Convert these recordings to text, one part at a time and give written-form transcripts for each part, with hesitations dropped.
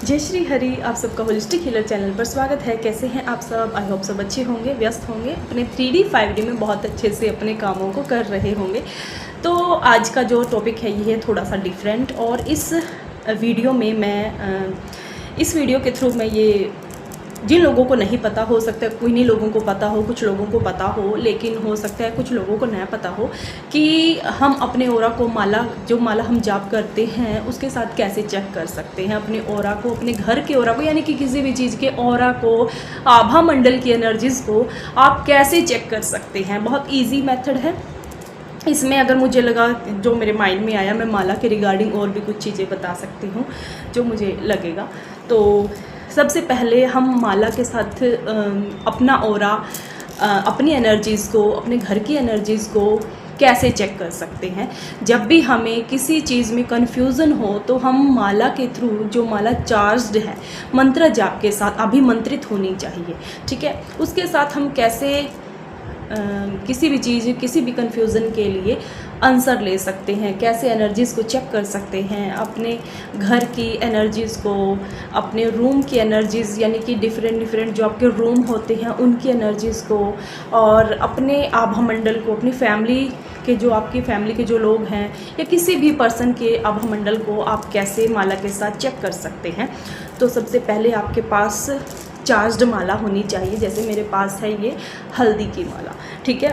जय श्री हरि। आप सबका होलिस्टिक हीलर चैनल पर स्वागत है। कैसे हैं आप सब? आई होप सब अच्छे होंगे, व्यस्त होंगे, अपने 3D 5D में बहुत अच्छे से अपने कामों को कर रहे होंगे। तो आज का जो टॉपिक है ये है थोड़ा सा डिफरेंट, और इस वीडियो में मैं इस वीडियो के थ्रू मैं ये जिन लोगों को नहीं पता, हो सकता है किन्हीं लोगों को पता हो, कुछ लोगों को पता हो, लेकिन हो सकता है कुछ लोगों को नहीं पता हो कि हम अपने ऑरा को जो माला हम जाप करते हैं उसके साथ कैसे चेक कर सकते हैं। अपने ऑरा को, अपने घर के ऑरा को, यानी कि किसी भी चीज़ के ऑरा को, आभा मंडल की एनर्जीज़ को आप कैसे चेक कर सकते हैं। बहुत ईजी मेथड है। इसमें अगर मुझे लगा, जो मेरे माइंड में आया, मैं माला के रिगार्डिंग और भी कुछ चीज़ें बता सकती हूँ जो मुझे लगेगा। तो सबसे पहले हम माला के साथ अपना ऑरा, अपनी एनर्जीज़ को, अपने घर की एनर्जीज़ को कैसे चेक कर सकते हैं। जब भी हमें किसी चीज़ में कन्फ्यूज़न हो तो हम माला के थ्रू, जो माला चार्ज्ड है, मंत्र जाप के साथ अभिमंत्रित होनी चाहिए, ठीक है। उसके साथ हम कैसे किसी भी चीज़, किसी भी कन्फ्यूज़न के लिए आंसर ले सकते हैं, कैसे एनर्जीज़ को चेक कर सकते हैं, अपने घर की एनर्जीज़ को, अपने रूम की एनर्जीज़, यानी कि डिफरेंट जो आपके रूम होते हैं उनकी एनर्जीज़ को, और अपने आभा मंडल को, अपनी फैमिली के, जो आपकी फैमिली के जो लोग हैं या किसी भी पर्सन के आभा मंडल को आप कैसे माला के साथ चेक कर सकते हैं। तो सबसे पहले आपके पास चार्ज्ड माला होनी चाहिए। जैसे मेरे पास है ये हल्दी की माला, ठीक है।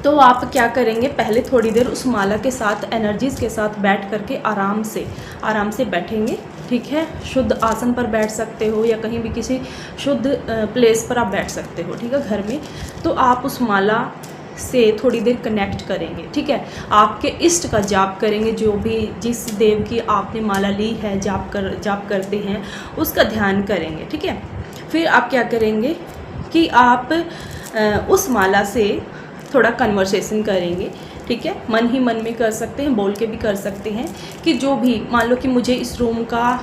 तो आप क्या करेंगे, पहले थोड़ी देर उस माला के साथ, एनर्जीज़ के साथ बैठ करके आराम से बैठेंगे, ठीक है। शुद्ध आसन पर बैठ सकते हो या कहीं भी किसी शुद्ध प्लेस पर आप बैठ सकते हो, ठीक है, घर में। तो आप उस माला से थोड़ी देर कनेक्ट करेंगे, ठीक है। आपके इष्ट का जाप करेंगे, जो भी जिस देव की आपने माला ली है, जाप करते हैं, उसका ध्यान करेंगे, ठीक है। फिर आप क्या करेंगे कि आप उस माला से थोड़ा कन्वर्सेशन करेंगे, ठीक है। मन ही मन में कर सकते हैं, बोल के भी कर सकते हैं, कि जो भी, मान लो कि मुझे इस रूम का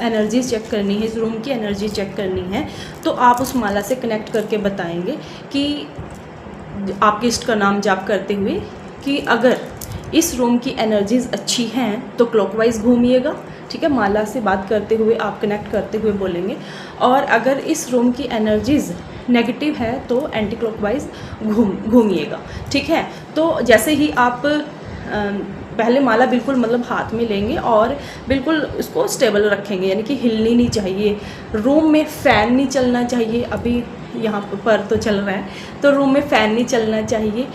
एनर्जी चेक करनी है, इस रूम की एनर्जी चेक करनी है, तो आप उस माला से कनेक्ट करके बताएंगे कि आपके इष्ट का नाम जाप करते हुए कि अगर इस रूम की एनर्जीज़ अच्छी हैं तो क्लॉकवाइज घूमिएगा, ठीक है। माला से बात करते हुए आप कनेक्ट करते हुए बोलेंगे, और अगर इस रूम की एनर्जीज़ नेगेटिव है तो एंटी क्लॉकवाइज घूमिएगा, ठीक है। तो जैसे ही आप पहले माला बिल्कुल मतलब हाथ में लेंगे और बिल्कुल उसको स्टेबल रखेंगे, यानी कि हिलनी नहीं चाहिए। रूम में फ़ैन नहीं चलना चाहिए, अभी यहाँ पर तो चल रहा है, तो रूम में फ़ैन नहीं चलना चाहिए।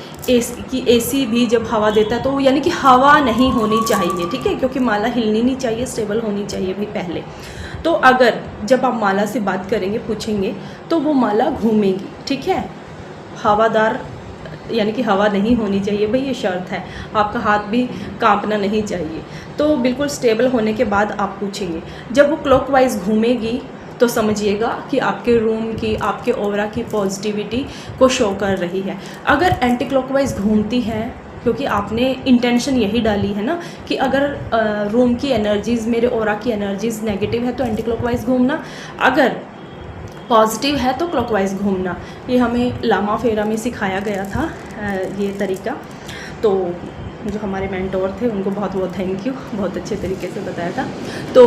एसी भी जब हवा देता है तो यानी कि हवा नहीं होनी चाहिए, ठीक है, क्योंकि माला हिलनी नहीं चाहिए, स्टेबल होनी चाहिए भी पहले। तो अगर जब आप माला से बात करेंगे, पूछेंगे, तो वो माला घूमेगी, ठीक है। हवादार, यानी कि हवा नहीं होनी चाहिए भाई, ये शर्त है। आपका हाथ भी कांपना नहीं चाहिए। तो बिल्कुल स्टेबल होने के बाद आप पूछेंगे। जब वो क्लॉकवाइज घूमेगी तो समझिएगा कि आपके रूम की, आपके ऑरा की पॉजिटिविटी को शो कर रही है। अगर एंटी क्लॉकवाइज घूमती है, क्योंकि आपने इंटेंशन यही डाली है ना कि अगर रूम की एनर्जीज़, मेरे ऑरा की एनर्जीज़ नेगेटिव है तो एंटी क्लॉकवाइज घूमना, अगर पॉजिटिव है तो क्लॉकवाइज घूमना। ये हमें लामा फेरा में सिखाया गया था ये तरीका। तो जो हमारे मेंटोर थे उनको बहुत बहुत थैंक यू, बहुत अच्छे तरीके से बताया था। तो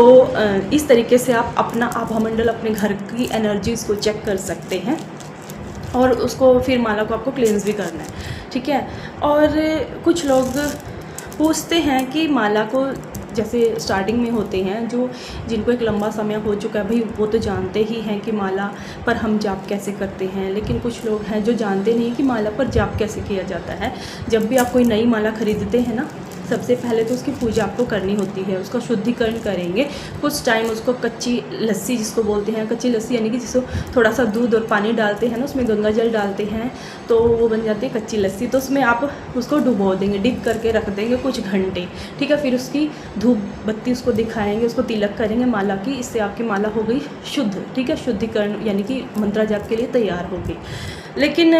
इस तरीके से आप अपना आभा मंडल, अपने घर की एनर्जीज़ को चेक कर सकते हैं, और उसको फिर माला को आपको क्लींस भी करना है, ठीक है। और कुछ लोग पूछते हैं कि माला को, जैसे स्टार्टिंग में होते हैं जो, जिनको एक लंबा समय हो चुका है, भाई वो तो जानते ही हैं कि माला पर हम जाप कैसे करते हैं, लेकिन कुछ लोग हैं जो जानते नहीं कि माला पर जाप कैसे किया जाता है। जब भी आप कोई नई माला खरीदते हैं ना, सबसे पहले तो उसकी पूजा आपको करनी होती है, उसका शुद्धिकरण करेंगे। कुछ टाइम उसको कच्ची लस्सी, जिसको बोलते हैं कच्ची लस्सी, यानी कि जिसको थोड़ा सा दूध और पानी डालते हैं ना, उसमें गंगा जल डालते हैं तो वो बन जाती है कच्ची लस्सी। तो उसमें आप उसको डुबो देंगे, डिप करके रख देंगे कुछ घंटे, ठीक है। फिर उसकी धूप बत्ती उसको दिखाएंगे, उसको तिलक करेंगे माला की, इससे आपकी माला हो गई शुद्ध, ठीक है। शुद्धिकरण यानी कि मंत्रा जाप के लिए तैयार हो गई। लेकिन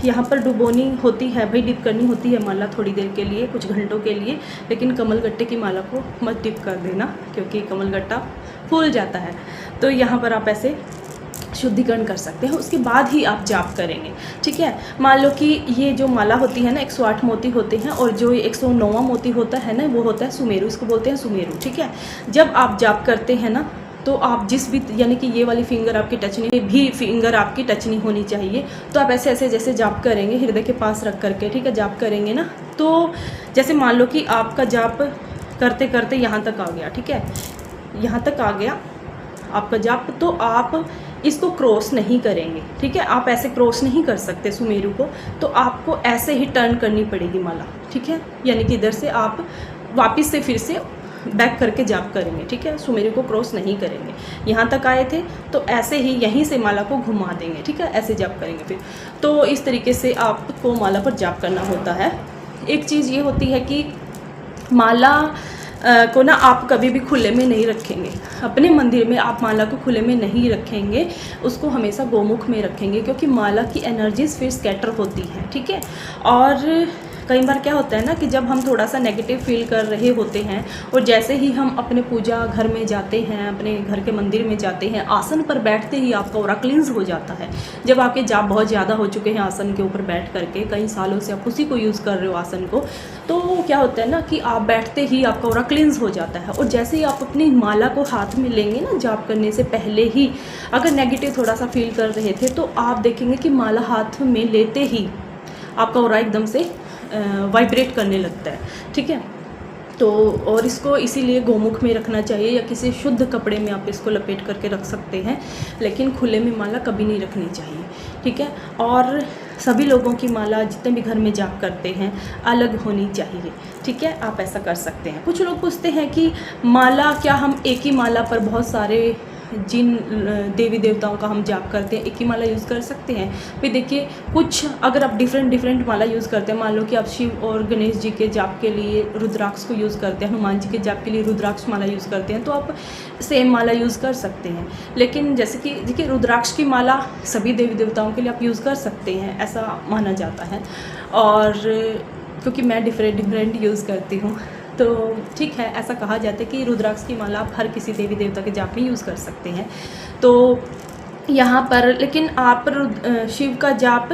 यहाँ पर डुबोनी होती है भाई, डिप करनी होती है माला थोड़ी देर के लिए, कुछ घंटों के लिए, लेकिन कमलगट्टे की माला को मत डिप कर देना, क्योंकि कमलगट्टा फूल जाता है। तो यहाँ पर आप ऐसे शुद्धिकरण कर सकते हैं, उसके बाद ही आप जाप करेंगे, ठीक है। मान लो कि ये जो माला होती है ना, 108 मोती होते हैं, और जो 109वां मोती होता है ना, वो होता है सुमेरु, इसको बोलते हैं सुमेरु, ठीक है। जब आप जाप करते हैं ना तो आप जिस भी, यानी कि ये वाली फिंगर आपकी टच नहीं, भी फिंगर आपकी टच नहीं होनी चाहिए। तो आप ऐसे ऐसे जैसे जाप करेंगे हृदय के पास रख करके, ठीक है, जाप करेंगे ना, तो जैसे मान लो कि आपका जाप करते करते यहाँ तक आ गया, ठीक है, यहाँ तक आ गया आपका जाप, तो आप इसको क्रॉस नहीं करेंगे, ठीक है, आप ऐसे क्रॉस नहीं कर सकते सुमेरु को, तो आपको ऐसे ही टर्न करनी पड़ेगी माला, ठीक है, यानी कि इधर से आप वापस से फिर से बैक करके जाप करेंगे, ठीक है, सुमेरु को क्रॉस नहीं करेंगे। यहाँ तक आए थे तो ऐसे ही यहीं से माला को घुमा देंगे, ठीक है, ऐसे जाप करेंगे फिर। तो इस तरीके से आपको माला पर जाप करना होता है। एक चीज़ ये होती है कि माला को ना आप कभी भी खुले में नहीं रखेंगे, अपने मंदिर में आप माला को खुले में नहीं रखेंगे, उसको हमेशा गोमुख में रखेंगे, क्योंकि माला की एनर्जीज फिर स्कैटर होती हैं, ठीक है। और कई बार क्या होता है ना कि जब हम थोड़ा सा नेगेटिव फील कर रहे होते हैं और जैसे ही हम अपने पूजा घर में जाते हैं, अपने घर के मंदिर में जाते हैं, आसन पर बैठते ही आपका ऑरा क्लींस हो जाता है। जब आपके जाप बहुत ज़्यादा हो चुके हैं आसन के ऊपर बैठ करके, कई सालों से आप उसी को यूज़ कर रहे हो आसन को, तो क्या होता है ना कि आप बैठते ही आपका ऑरा क्लींस हो जाता है। और जैसे ही आप अपनी माला को हाथ में लेंगे ना, जाप करने से पहले ही अगर नेगेटिव थोड़ा सा फील कर रहे थे तो आप देखेंगे कि माला हाथ में लेते ही आपका ऑरा एकदम से वाइब्रेट करने लगता है, ठीक है। तो और इसको इसीलिए गोमुख में रखना चाहिए या किसी शुद्ध कपड़े में आप इसको लपेट करके रख सकते हैं, लेकिन खुले में माला कभी नहीं रखनी चाहिए, ठीक है। और सभी लोगों की माला जितने भी घर में जाप करते हैं अलग होनी चाहिए, ठीक है, आप ऐसा कर सकते हैं। कुछ लोग पूछते हैं कि माला, क्या हम एक ही माला पर बहुत सारे जिन देवी देवताओं का हम जाप करते हैं एक ही माला यूज़ कर सकते हैं? फिर देखिए, कुछ अगर आप डिफरेंट माला यूज़ करते हैं, मान लो कि आप शिव और गणेश जी के जाप के लिए रुद्राक्ष को यूज़ करते हैं, हनुमान जी के जाप के लिए रुद्राक्ष माला यूज़ करते हैं, तो आप सेम माला यूज़ कर सकते हैं। लेकिन जैसे कि देखिए, रुद्राक्ष की माला सभी देवी देवताओं के लिए आप यूज़ कर सकते हैं, ऐसा माना जाता है। और क्योंकि मैं डिफरेंट यूज़ करती हूँ, तो ठीक है, ऐसा कहा जाता है कि रुद्राक्ष की माला आप हर किसी देवी देवता के जाप में यूज़ कर सकते हैं। तो यहाँ पर लेकिन आप शिव का जाप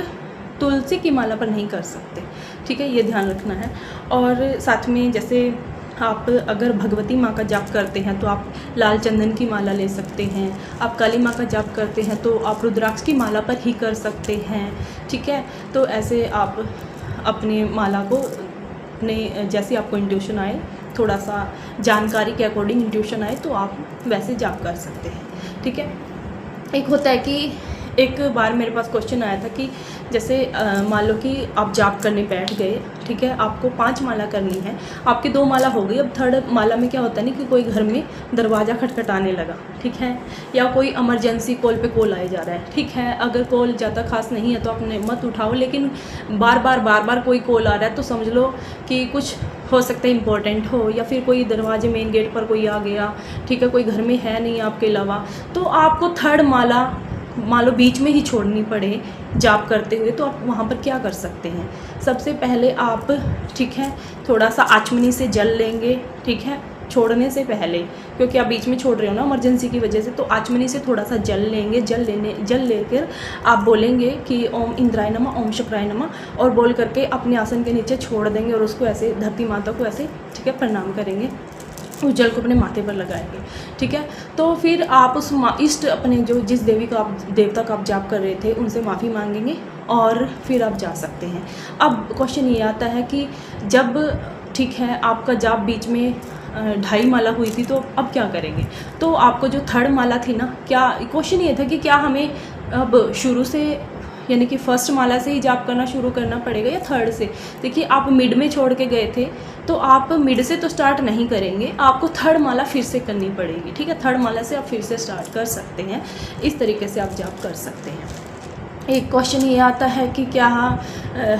तुलसी की माला पर नहीं कर सकते, ठीक है, ये ध्यान रखना है। और साथ में जैसे आप अगर भगवती माँ का जाप करते हैं तो आप लाल चंदन की माला ले सकते हैं, आप काली माँ का जाप करते हैं तो आप रुद्राक्ष की माला पर ही कर सकते हैं, ठीक है। तो ऐसे आप अपनी माला को अपने जैसे आपको इंट्यूशन आए, थोड़ा सा जानकारी के अकॉर्डिंग इंट्यूशन आए तो आप वैसे जाप कर सकते हैं, ठीक है। एक होता है कि एक बार मेरे पास क्वेश्चन आया था कि जैसे मान लो कि आप जाप करने बैठ गए, ठीक है, आपको 5 माला करनी है, आपकी 2 माला हो गई, अब 3rd माला में क्या होता है ना कि कोई घर में दरवाज़ा खटखटाने लगा, ठीक है, या कोई इमरजेंसी कॉल पे कॉल आया जा रहा है, ठीक है। अगर कॉल ज़्यादा खास नहीं है तो आपने मत उठाओ, लेकिन बार बार कोई कॉल आ रहा है तो समझ लो कि कुछ हो सकता है इम्पोर्टेंट हो, या फिर कोई दरवाजे मेन गेट पर कोई आ गया, ठीक है, कोई घर में है नहीं आपके अलावा, तो आपको 3rd माला मान लो बीच में ही छोड़नी पड़े जाप करते हुए, तो आप वहाँ पर क्या कर सकते हैं? सबसे पहले आप, ठीक है, थोड़ा सा आचमनी से जल लेंगे, ठीक है, छोड़ने से पहले, क्योंकि आप बीच में छोड़ रहे हो ना इमरजेंसी की वजह से, तो आचमनी से थोड़ा सा जल लेंगे, जल लेकर आप बोलेंगे कि ओम इंद्राय नमः, ओम शुक्राय नमः, और बोल करके अपने आसन के नीचे छोड़ देंगे और उसको ऐसे धरती माता को ऐसे, ठीक है, प्रणाम करेंगे, उस जल को अपने माथे पर लगाएंगे, ठीक है। तो फिर आप उस इष्ट अपने जो जिस देवी का आप देवता का आप जाप कर रहे थे उनसे माफ़ी मांगेंगे और फिर आप जा सकते हैं। अब क्वेश्चन ये आता है कि जब, ठीक है, आपका जाप बीच में 2.5 माला हुई थी तो अब क्या करेंगे? तो आपको जो 3rd माला थी ना, क्या क्वेश्चन ये था कि क्या हमें अब शुरू से, यानी कि 1st माला से ही जाप करना शुरू करना पड़ेगा या 3rd से? देखिए, आप मिड में छोड़ के गए थे तो आप मिड से तो स्टार्ट नहीं करेंगे, आपको 3rd माला फिर से करनी पड़ेगी, ठीक है। 3rd माला से आप फिर से स्टार्ट कर सकते हैं, इस तरीके से आप जाप कर सकते हैं। एक क्वेश्चन ये आता है कि क्या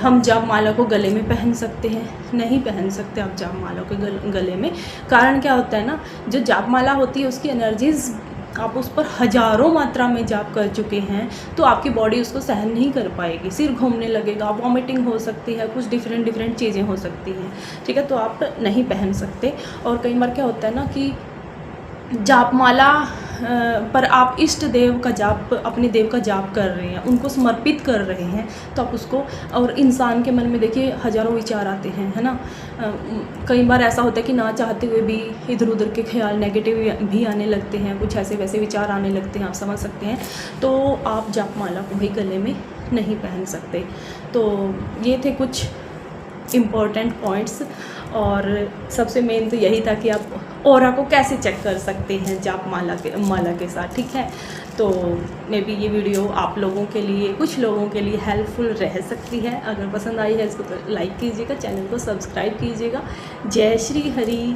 हम जाप माला को गले में पहन सकते हैं? नहीं पहन सकते आप जाप माला को गले में। कारण क्या होता है ना, जो जाप माला होती है उसकी एनर्जीज़ आप उस पर हज़ारों मात्रा में जाप कर चुके हैं, तो आपकी बॉडी उसको सहन नहीं कर पाएगी, सिर घूमने लगेगा, वॉमिटिंग हो सकती है, कुछ डिफरेंट चीज़ें हो सकती हैं, ठीक है। तो आप नहीं पहन सकते। और कई बार क्या होता है ना कि जाप माला पर आप इष्ट देव का जाप, अपने देव का जाप कर रहे हैं, उनको समर्पित कर रहे हैं, तो आप उसको, और इंसान के मन में देखिए हज़ारों विचार आते हैं, है ना। कई बार ऐसा होता है कि ना चाहते हुए भी इधर उधर के ख्याल नेगेटिव भी आने लगते हैं, कुछ ऐसे वैसे विचार आने लगते हैं, आप समझ सकते हैं। तो आप जाप माला को भी गले में नहीं पहन सकते। तो ये थे कुछ इम्पोर्टेंट पॉइंट्स, और सबसे मेन तो यही था कि आप ऑरा को कैसे चेक कर सकते हैं जाप माला के साथ, ठीक है। तो मे बी ये वीडियो आप लोगों के लिए, कुछ लोगों के लिए हेल्पफुल रह सकती है। अगर पसंद आई है इसको तो लाइक कीजिएगा, चैनल को सब्सक्राइब कीजिएगा। जय श्री हरि।